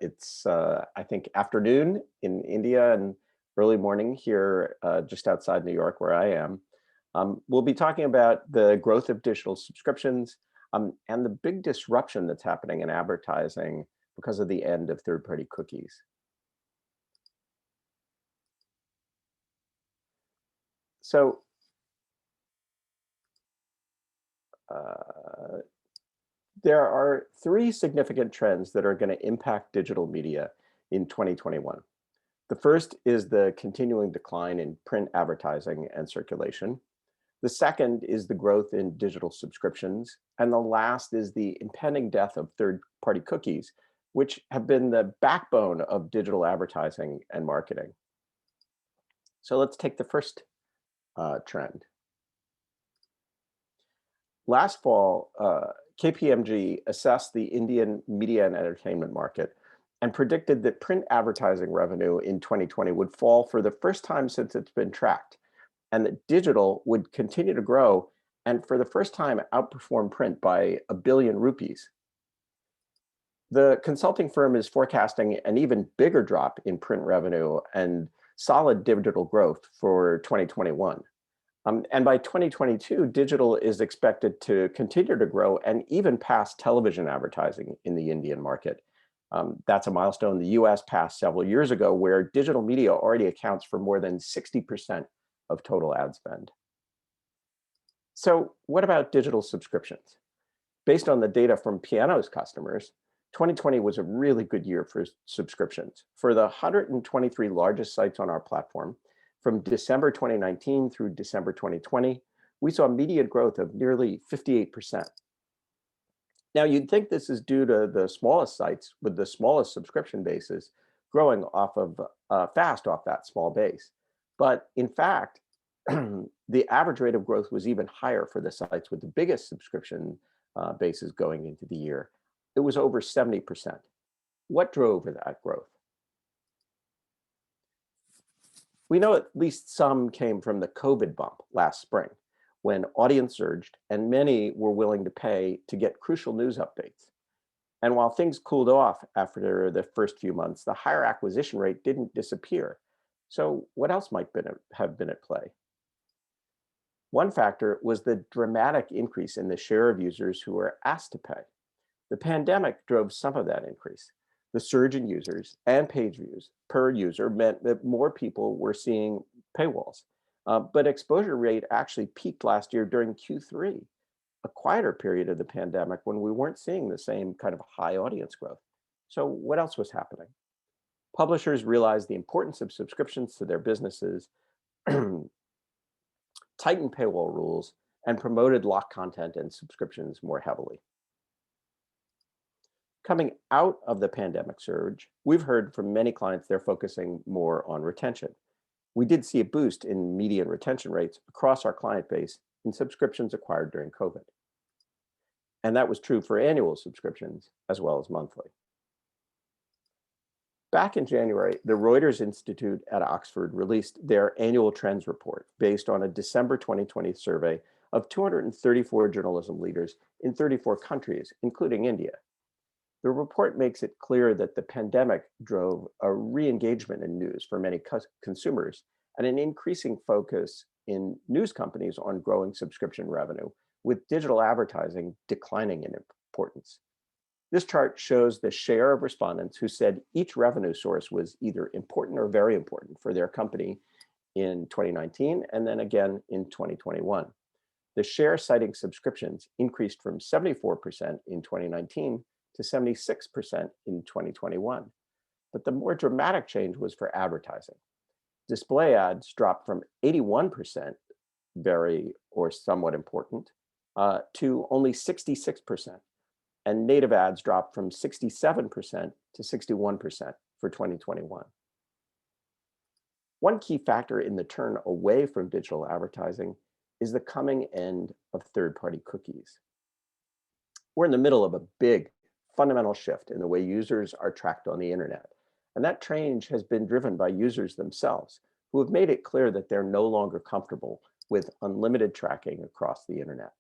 It's I think afternoon in India and early morning here just outside New York where I am. We'll be talking about the growth of digital subscriptions and the big disruption that's happening in advertising because of the end of third-party cookies. So uh, there are three significant trends that are going to impact digital media in 2021. The first is the continuing decline in print advertising and circulation. The second is the growth in digital subscriptions. And the last is the impending death of third-party cookies, which have been the backbone of digital advertising and marketing. So let's take the first trend. Last fall, KPMG assessed the Indian media and entertainment market and predicted that print advertising revenue in 2020 would fall for the first time since it's been tracked, and that digital would continue to grow and for the first time outperform print by $1 billion rupees. The consulting firm is forecasting an even bigger drop in print revenue and solid digital growth for 2021. And by 2022, digital is expected to continue to grow and even pass television advertising in the Indian market. That's a milestone the US passed several years ago, where digital media already accounts for more than 60% of total ad spend. So what about digital subscriptions? Based on the data from Piano's customers, 2020 was a really good year for subscriptions. For the 123 largest sites on our platform, from December 2019 through December 2020, we saw median growth of nearly 58%. Now, you'd think this is due to the smallest sites with the smallest subscription bases growing fast off that small base. But in fact, the average rate of growth was even higher for the sites with the biggest subscription bases going into the year. It was over 70%. What drove that growth? We know at least some came from the COVID bump last spring, when audience surged and many were willing to pay to get crucial news updates. And while things cooled off after the first few months, the higher acquisition rate didn't disappear. So what else might have been at play? One factor was the dramatic increase in the share of users who were asked to pay. The pandemic drove some of that increase. The surge in users and page views per user meant that more people were seeing paywalls. But exposure rate actually peaked last year during Q3, a quieter period of the pandemic when we weren't seeing the same kind of high audience growth. So what else was happening? Publishers realized the importance of subscriptions to their businesses, tightened paywall rules, and promoted locked content and subscriptions more heavily. Coming out of the pandemic surge, we've heard from many clients they're focusing more on retention. We did see a boost in median retention rates across our client base in subscriptions acquired during COVID. And that was true for annual subscriptions as well as monthly. Back in January, the Reuters Institute at Oxford released their annual trends report based on a December 2020 survey of 234 journalism leaders in 34 countries, including India. The report makes it clear that the pandemic drove a re-engagement in news for many consumers and an increasing focus in news companies on growing subscription revenue, with digital advertising declining in importance. This chart shows the share of respondents who said each revenue source was either important or very important for their company in 2019 and then again in 2021. The share citing subscriptions increased from 74% in 2019 to 76% in 2021. But the more dramatic change was for advertising. Display ads dropped from 81%, very or somewhat important, to only 66%. And native ads dropped from 67% to 61% for 2021. One key factor in the turn away from digital advertising is the coming end of third-party cookies. We're in the middle of a big fundamental shift in the way users are tracked on the internet. And that change has been driven by users themselves, who have made it clear that they're no longer comfortable with unlimited tracking across the internet.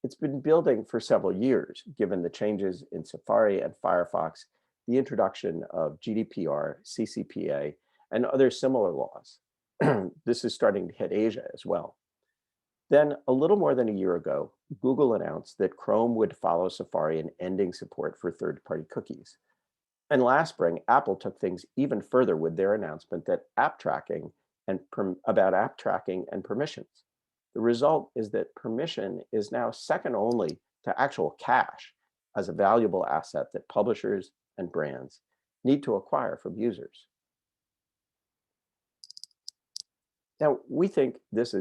It's been building for several years, given the changes in Safari and Firefox the introduction of GDPR, CCPA, and other similar laws. This is starting to hit Asia as well. Then, a little more than a year ago, Google announced that Chrome would follow Safari in ending support for third-party cookies. And last spring, Apple took things even further with their announcement that about app tracking and permissions. The result is that permission is now second only to actual cache as a valuable asset that publishers and brands need to acquire from users. Now, we think this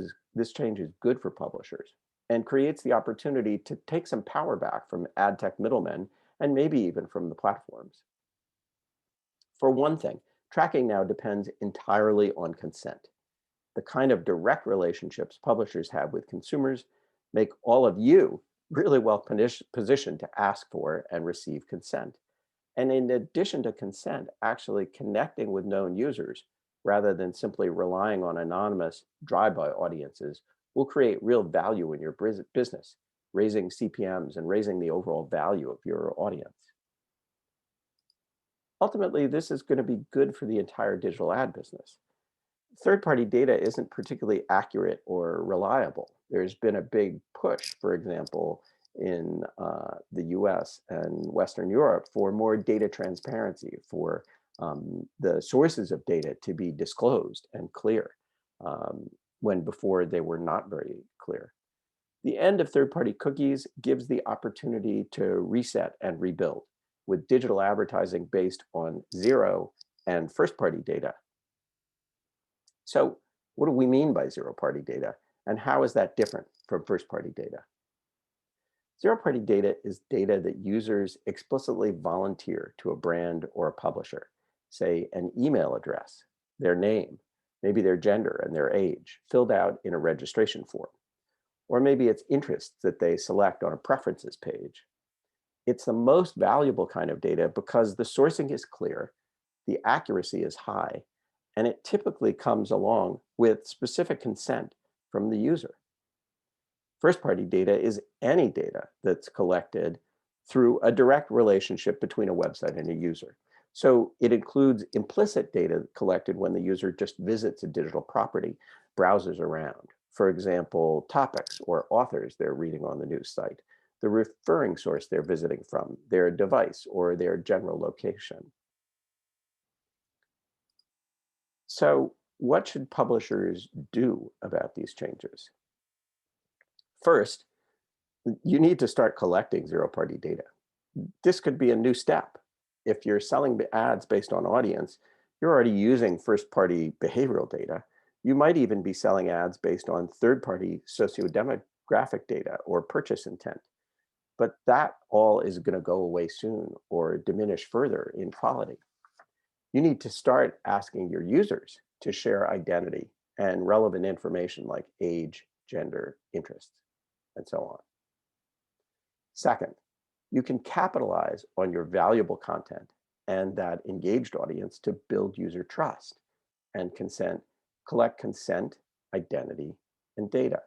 change is good for publishers and creates the opportunity to take some power back from ad tech middlemen and maybe even from the platforms. For one thing, tracking now depends entirely on consent. The kind of direct relationships publishers have with consumers make all of you really well positioned to ask for and receive consent. And in addition to consent, actually connecting with known users rather than simply relying on anonymous drive-by audiences will create real value in your business, raising CPMs and raising the overall value of your audience. Ultimately, this is going to be good for the entire digital ad business. Third-party data isn't particularly accurate or reliable. There's been a big push, for example, in the US and Western Europe for more data transparency, for the sources of data to be disclosed and clear, when before they were not very clear. The end of third-party cookies gives the opportunity to reset and rebuild with digital advertising based on zero and first-party data. So what do we mean by zero-party data, and how is that different from first-party data? Zero-party data is data that users explicitly volunteer to a brand or a publisher, say an email address, their name, maybe their gender and their age, filled out in a registration form, or maybe it's interests that they select on a preferences page. It's the most valuable kind of data because the sourcing is clear, the accuracy is high, and it typically comes along with specific consent from the user. First-party data is any data that's collected through a direct relationship between a website and a user. So it includes implicit data collected when the user just visits a digital property, browses around. For example, topics or authors they're reading on the news site, the referring source they're visiting from, their device, or their general location. So what should publishers do about these changes? First, you need to start collecting zero-party data. This could be a new step. If you're selling ads based on audience, you're already using first-party behavioral data. You might even be selling ads based on third-party sociodemographic data or purchase intent. But that all is going to go away soon or diminish further in quality. You need to start asking your users to share identity and relevant information like age, gender, interests, and so on. Second, you can capitalize on your valuable content and that engaged audience to build user trust and collect consent, identity, and data.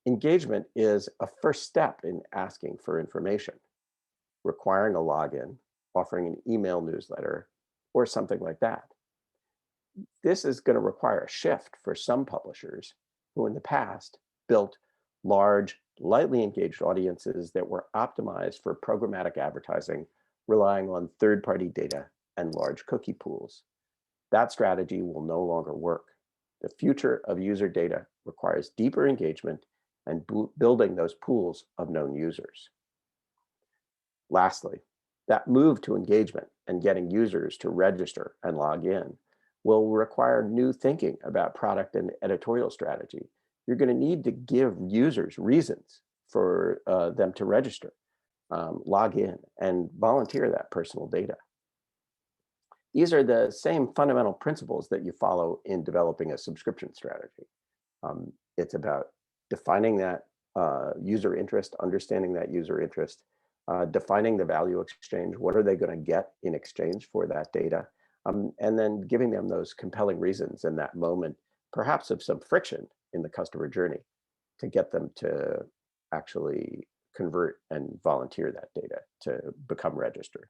Engagement is a first step in asking for information, requiring a login, offering an email newsletter, or something like that. This is going to require a shift for some publishers who in the past built large, lightly engaged audiences that were optimized for programmatic advertising, relying on third-party data and large cookie pools. That strategy will no longer work. The future of user data requires deeper engagement and building those pools of known users. Lastly, that move to engagement and getting users to register and log in will require new thinking about product and editorial strategy. You're going to need to give users reasons for them to register, log in, and volunteer that personal data. These are the same fundamental principles that you follow in developing a subscription strategy. It's about defining that user interest, understanding that user interest, defining the value exchange. What are they going to get in exchange for that data? And then giving them those compelling reasons in that moment, perhaps of some friction in the customer journey, to get them to actually convert and volunteer that data to become registered.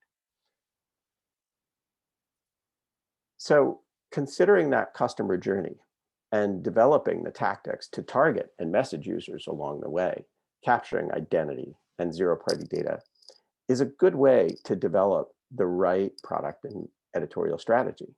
So considering that customer journey and developing the tactics to target and message users along the way, capturing identity and zero-party data is a good way to develop the right product and editorial strategy.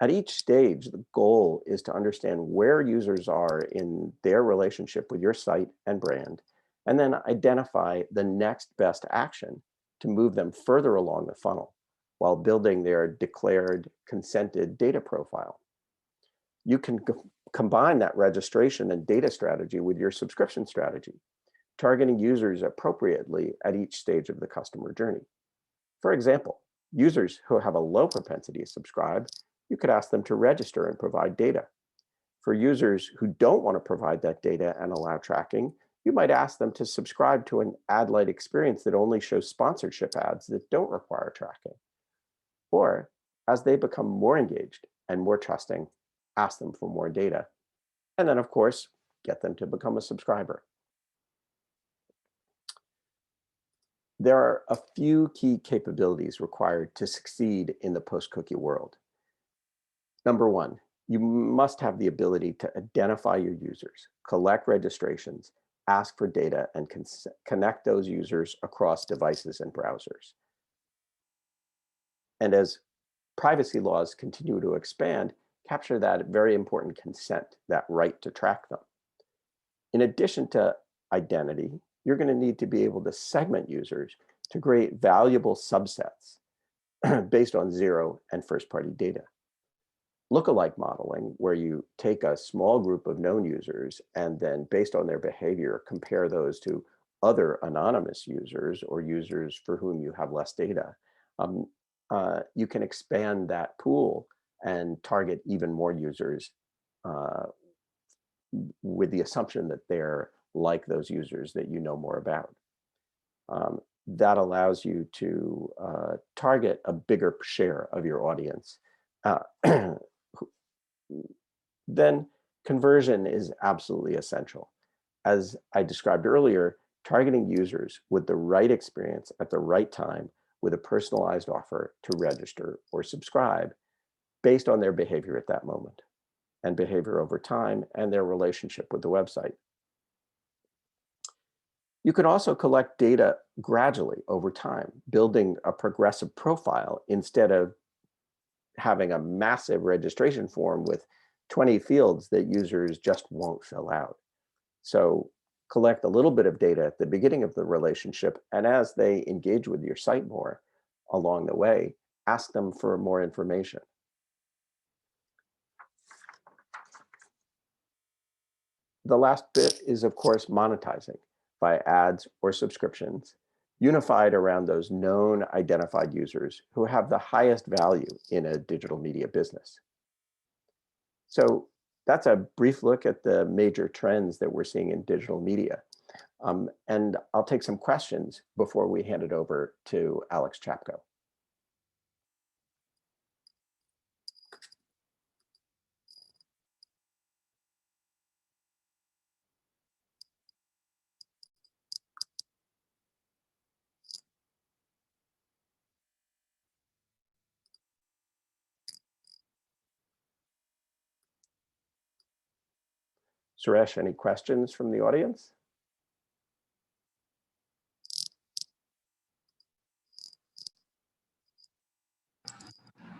At each stage, the goal is to understand where users are in their relationship with your site and brand, and then identify the next best action to move them further along the funnel while building their declared consented data profile. You can combine that registration and data strategy with your subscription strategy, targeting users appropriately at each stage of the customer journey. For example, users who have a low propensity to subscribe, you could ask them to register and provide data. For users who don't want to provide that data and allow tracking, you might ask them to subscribe to an ad-light experience that only shows sponsorship ads that don't require tracking. Or, as they become more engaged and more trusting, ask them for more data. And then, of course, get them to become a subscriber. There are a few key capabilities required to succeed in the post-cookie world. Number one, you must have the ability to identify your users, collect registrations, ask for data, and connect those users across devices and browsers. And as privacy laws continue to expand, capture that very important consent, that right to track them. In addition to identity, you're going to need to be able to segment users to create valuable subsets based on zero and first-party data. Lookalike modeling, where you take a small group of known users and then based on their behavior, compare those to other anonymous users or users for whom you have less data. You can expand that pool and target even more users with the assumption that they're like those users that you know more about. That allows you to target a bigger share of your audience. Then conversion is absolutely essential. As I described earlier, targeting users with the right experience at the right time with a personalized offer to register or subscribe based on their behavior at that moment and behavior over time and their relationship with the website. You can also collect data gradually over time, building a progressive profile instead of having a massive registration form with 20 fields that users just won't fill out. So collect a little bit of data at the beginning of the relationship, and as they engage with your site more along the way, ask them for more information. The last bit is, of course, monetizing via ads or subscriptions, unified around those known identified users who have the highest value in a digital media business. So that's a brief look at the major trends that we're seeing in digital media. And I'll take some questions before we hand it over to Alex Chapko. Suresh, any questions from the audience?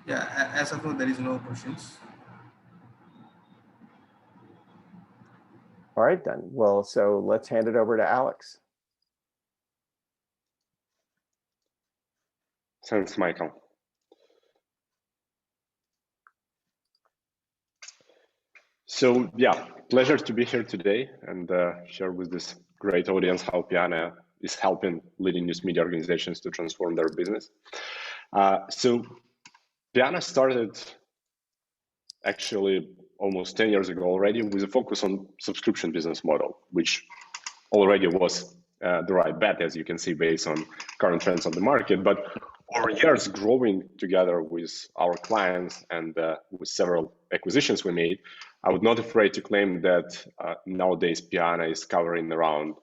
Yeah, as of now, there is no questions. All right, then. Well, so let's hand it over to Alex. Thanks, Michael. So yeah, pleasure to be here today and share with this great audience how Piana is helping leading news media organizations to transform their business. So Piana started actually almost 10 years ago already with a focus on subscription business model, which already was the right bet, as you can see, based on current trends on the market. But over years, growing together with our clients and with several acquisitions we made, I would not afraid to claim that nowadays Piana is covering around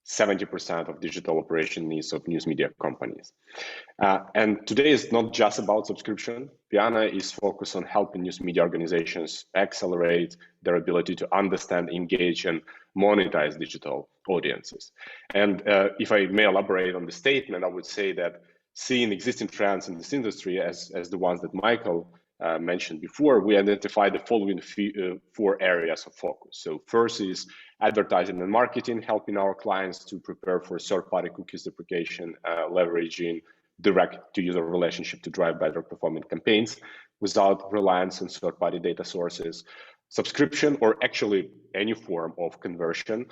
70% of digital operation needs of news media companies. And today is not just about subscription. Piana is focused on helping news media organizations accelerate their ability to understand, engage, and monetize digital audiences. And if I may elaborate on the statement, I would say that seeing existing trends in this industry as the ones that Michael mentioned before, we identified the following four areas of focus. So first is advertising and marketing, helping our clients to prepare for third-party cookies deprecation, leveraging direct-to-user relationship to drive better performing campaigns without reliance on third-party data sources. Subscription, or actually any form of conversion,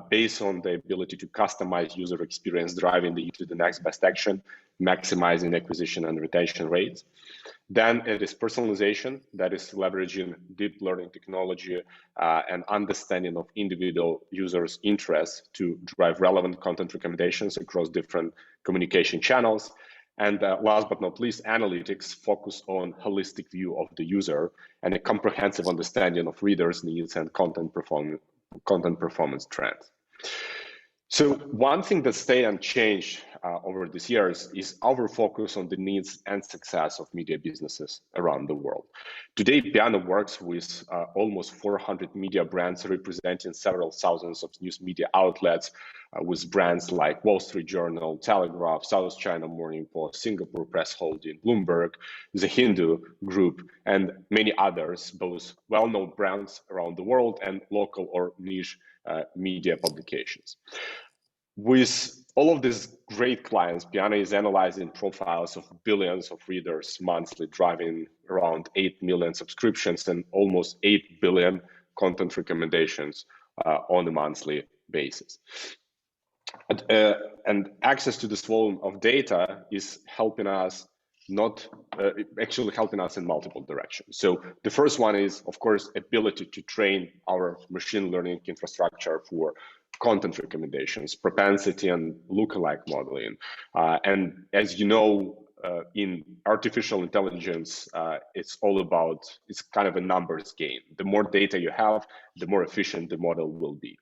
based on the ability to customize user experience, driving to the next best action, maximizing acquisition and retention rates. Then it is personalization, that is leveraging deep learning technology and understanding of individual users' interests to drive relevant content recommendations across different communication channels. And last but not least, analytics focus on holistic view of the user and a comprehensive understanding of readers' needs and content performance trends. So one thing that stayed unchanged over these years is our focus on the needs and success of media businesses around the world. Today, Piana works with almost 400 media brands representing several thousands of news media outlets, with brands like Wall Street Journal, Telegraph, South China Morning Post, Singapore Press Holding, Bloomberg, The Hindu Group, and many others, both well-known brands around the world and local or niche media publications. With all of these great clients, Piana is analyzing profiles of billions of readers monthly, driving around 8 million subscriptions and almost 8 billion content recommendations on a monthly basis. And access to this volume of data is helping us actually helping us in multiple directions. So the first one is, of course, ability to train our machine learning infrastructure for content recommendations, propensity and lookalike modeling. And as you know, in artificial intelligence, it's kind of a numbers game. The more data you have, the more efficient the model will be.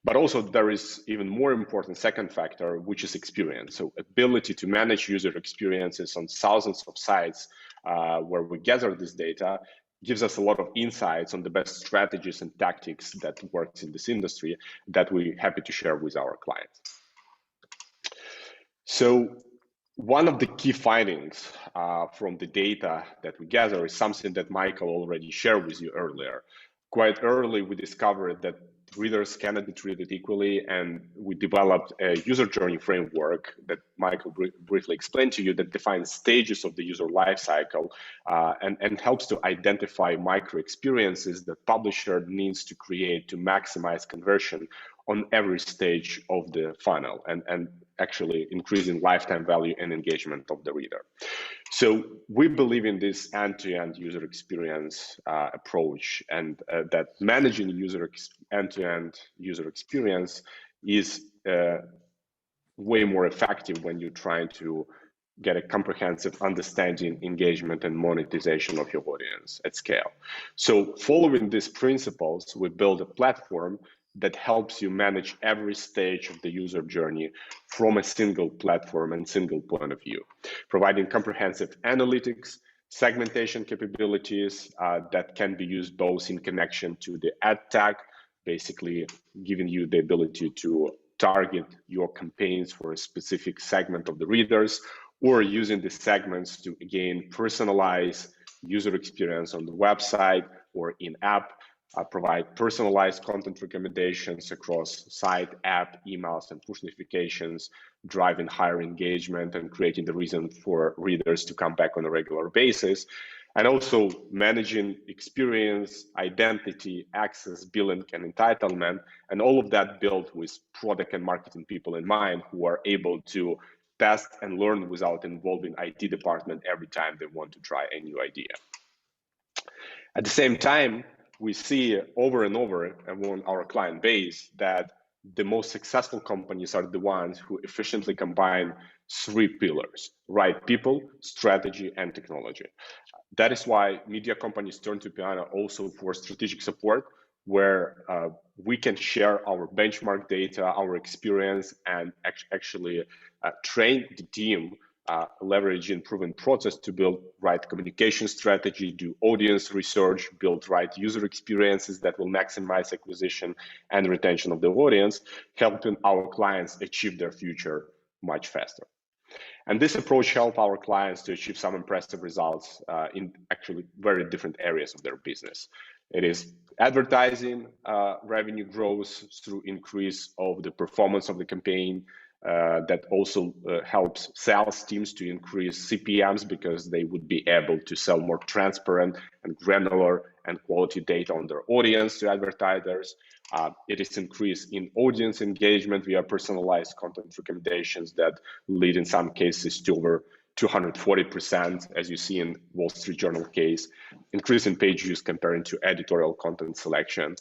But also there is even more important second factor, which is experience. So ability to manage user experiences on thousands of sites where we gather this data gives us a lot of insights on the best strategies and tactics that works in this industry that we're happy to share with our clients. So one of the key findings from the data that we gather is something that Michael already shared with you earlier. Quite early, we discovered that readers cannot be treated equally, and we developed a user journey framework that Michael briefly explained to you that defines stages of the user lifecycle and helps to identify micro experiences that publisher needs to create to maximize conversion on every stage of the funnel and actually increasing lifetime value and engagement of the reader. So we believe in this end-to-end user experience approach, and that managing end-to-end user experience is way more effective when you're trying to get a comprehensive understanding, engagement, and monetization of your audience at scale. So following these principles, we build a platform that helps you manage every stage of the user journey from a single platform and single point of view, providing comprehensive analytics, segmentation capabilities that can be used both in connection to the ad tag, basically giving you the ability to target your campaigns for a specific segment of the readers, or using the segments to, again, personalize user experience on the website or in-app, provide personalized content recommendations across site, app, emails, and push notifications, driving higher engagement and creating the reason for readers to come back on a regular basis. And also managing experience, identity, access, billing, and entitlement, and all of that built with product and marketing people in mind who are able to test and learn without involving IT department every time they want to try a new idea. At the same time, we see over and over among our client base that the most successful companies are the ones who efficiently combine three pillars: right people, strategy, and technology. That is why media companies turn to Piana also for strategic support, where we can share our benchmark data, our experience, and actually train the team, leveraging proven process to build right communication strategy, do audience research, build right user experiences that will maximize acquisition and retention of the audience, helping our clients achieve their future much faster. And this approach helps our clients to achieve some impressive results in actually very different areas of their business. It is advertising revenue growth through increase of the performance of the campaign. That also helps sales teams to increase CPMs because they would be able to sell more transparent and granular and quality data on their audience to advertisers. It is increase in audience engagement via personalized content recommendations that lead in some cases to over 240%, as you see in Wall Street Journal case, increase in page views comparing to editorial content selection.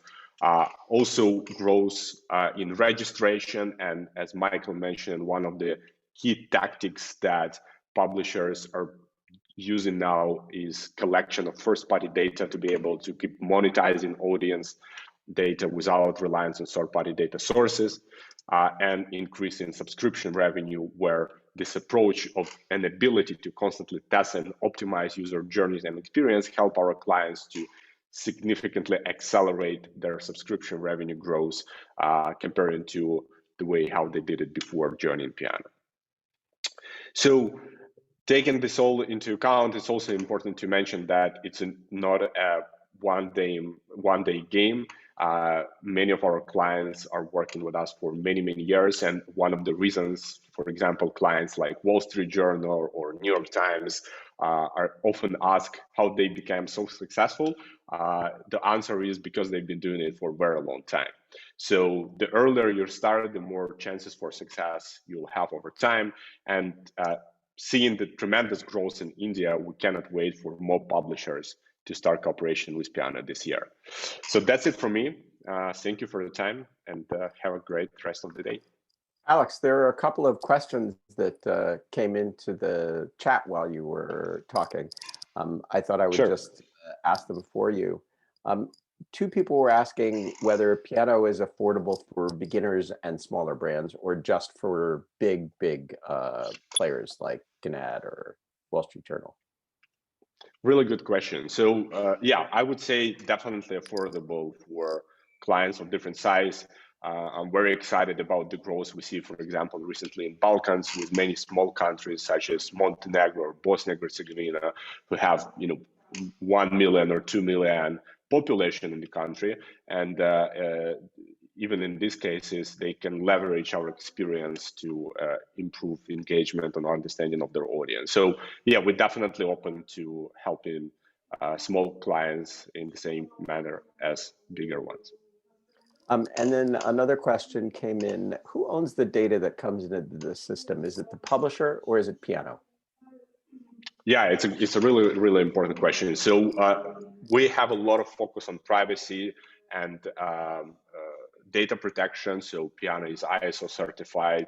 Also growth in registration, and as Michael mentioned, one of the key tactics that publishers are using now is collection of first-party data to be able to keep monetizing audience data without reliance on third-party data sources, and increase in subscription revenue, where this approach of an ability to constantly test and optimize user journeys and experience help our clients to significantly accelerate their subscription revenue growth comparing to the way how they did it before joining Piano. So taking this all into account, it's also important to mention that it's not a one-day game. Many of our clients are working with us for many years, and one of the reasons, for example, clients like Wall Street Journal or New York Times are often asked how they became so successful. The answer is because they've been doing it for a very long time. So the earlier you start, the more chances for success you'll have over time. And seeing the tremendous growth in India, we cannot wait for more publishers to start cooperation with Piano this year. So that's it for me. Thank you for the time, and have a great rest of the day. Alex, there are a couple of questions that came into the chat while you were talking. I thought I would just ask them for you. Two people were asking whether Piano is affordable for beginners and smaller brands, or just for big players like Gannett or Wall Street Journal. Really good question. So yeah, I would say definitely affordable for clients of different size. I'm very excited about the growth we see, for example, recently in Balkans, with many small countries such as Montenegro or Bosnia and Herzegovina, who have 1 million or 2 million population in the country, and even in these cases, they can leverage our experience to improve engagement and understanding of their audience. So yeah, we're definitely open to helping small clients in the same manner as bigger ones. And then another question came in: who owns the data that comes into the system? Is it the publisher or is it Piano? Yeah, it's a really important question. So we have a lot of focus on privacy and data protection. So Piano is ISO certified,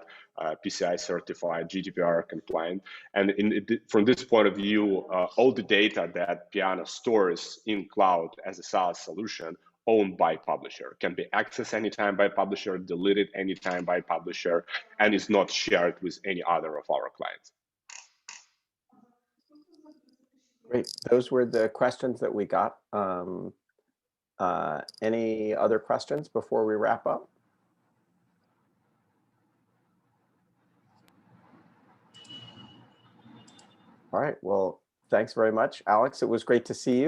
PCI certified, GDPR compliant. And from this point of view, all the data that Piano stores in cloud as a SaaS solution owned by publisher, can be accessed anytime by publisher, deleted anytime by publisher, and is not shared with any other of our clients. Great. Those were the questions that we got. Any other questions before we wrap up? All right. Well, thanks very much, Alex. It was great to see you.